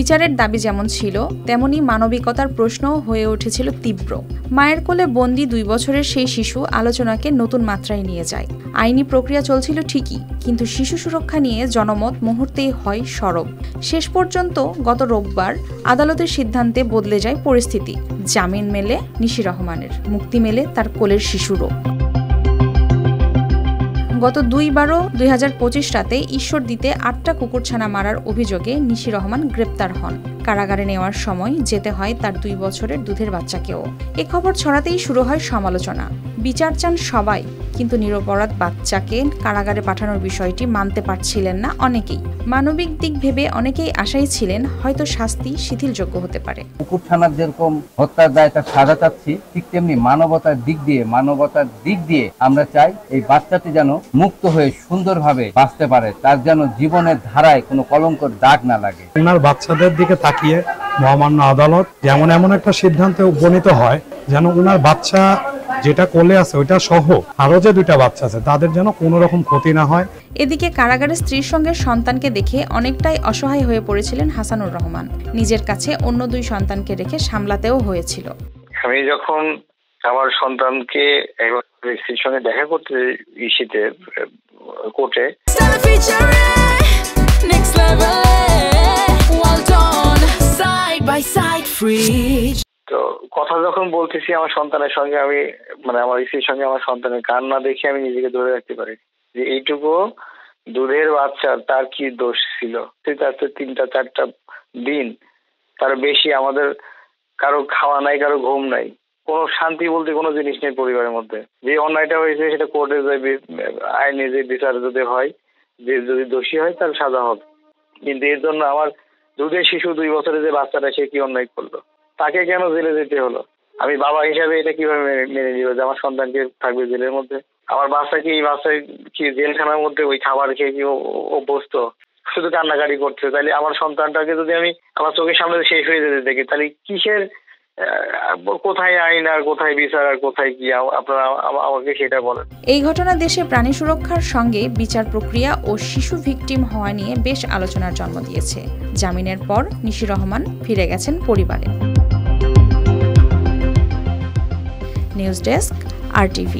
বিচারের দাবি যেমন ছিল, তেমনি মানবিকতার প্রশ্নও হয়ে উঠেছিল তীব্র। মায়ের কোলে বন্দি 2 বছরের সেই শিশু আলোচনাকে নতুন মাত্রায় নিয়ে যায়। আইনি প্রক্রিয়া চলছিল ঠিকই, কিন্তু শিশু সুরক্ষা নিয়ে জনমত মুহূর্তেই হয় সরব। শেষ পর্যন্ত গত রোববার আদালতের সিদ্ধান্তে বদলে যায় পরিস্থিতি। জামিন মেলে নিশি রহমানের, মুক্তি মেলে তার কোলের শিশুরও। গত 2/12/2025 রাতে ঈশ্বরদীতে 8টা কুকুরছানা মারার অভিযোগে নিশি রহমান গ্রেপ্তার হন। কারাগারে নেওয়ার সময় যেতে হয় তার 2 বছরের দুধের বাচ্চাকেও। এ খবর ছড়াতেই শুরু হয় সমালোচনা। বিচার চান সবাই, কিন্তু নিরপরাধ বাচ্চাকে কারাগারে পাঠানোর বিষয়টি মানতে পারছিলেন না অনেকেই। মানবিক দিক ভেবে অনেকেই আশাই ছিলেন হয়তো শাস্তি শিথিলযোগ্য হতে পারে। কুকুরছানার যেরকম হত্যার দায়টা সাজা চাচ্ছি, ঠিক তেমনি মানবতার দিক দিয়ে আমরা চাই এই বাচ্চাটি যেন মুক্ত হয়ে সুন্দরভাবে বাঁচতে পারে, তার যেন জীবনের ধারায় কোনো কলঙ্কর দাগ না লাগে। ওনার বাচ্চাদের দিকে তাকিয়ে মহামান্য আদালত এমন একটা সিদ্ধান্তে উপনীত হয় যেন ওনার বাচ্চা যেটা কোলে আছে ওইটা সহ আরো যে 2টা বাচ্চা আছে তাদের যেন কোনো রকম ক্ষতি না হয়। এদিকে কারাগারে স্ত্রীর সঙ্গে সন্তানকে দেখে অনেকটাই অসহায় হয়ে পড়েছিলেন হাসানুর রহমান। নিজের কাছে অন্য 2 সন্তানকে রেখে সামলাতেও হয়েছিল। আমি যখন আমার সন্তানকে একবার স্ত্রীর সঙ্গে দেখা করতে ইসিতে কোর্টে, তো কথা যখন বলতেছি আমার সন্তানের সঙ্গে, আমি আমার স্ত্রীর সঙ্গে আমার সন্তানের কান্না দেখে আমি নিজেকে ধরে রাখতে পারি যে এইটুকু দুধের বাচ্চা তার কি দোষ ছিল। তার 3-4টা দিন তার বেশি আমাদের কারো খাওয়া নাই, কারো ঘুম নাই, কোনো শান্তি বলতে কোনো জিনিস নেই পরিবারের মধ্যে। যে অন্যায়টা হয়েছে সেটা কোর্টে আইনে যে বিচার যদি হয়, যে যদি দোষী হয় তার সাজা হবে। কিন্তু এর জন্য আমার দুধের শিশু 2 বছরের যে বাচ্চাটা, সে কি অন্যায় করলো? তাকে কেন জেলে যেতে হলো? আমি বাবা হিসাবে এটা কিভাবে মেনে নিব যে আমার সন্তানকে থাকবে জেলের মধ্যে? আমার বাচ্চাকে এই বাচ্চায় কি জেলখানার মধ্যে ওই খাবার খেয়ে কি অভ্যস্ত, শুধু কান্নাকাটি করছে? তাহলে আমার সন্তানটাকে যদি আমি আমার চোখের সামনে শেষ হয়ে যেতে দেখি, তাহলে কিসের, কোথায় আইন আর কোথায় বিচার আর কোথায় কি? আপনারা আমাকে সেটা বলেন। এই ঘটনা দেশে প্রাণী সুরক্ষার সঙ্গে বিচার প্রক্রিয়া ও শিশু ভিকটিম হওয়া নিয়ে বেশ আলোচনার জন্ম দিয়েছে। জামিনের পর নিশি রহমান ফিরে গেছেন পরিবারে। News desk, RTV।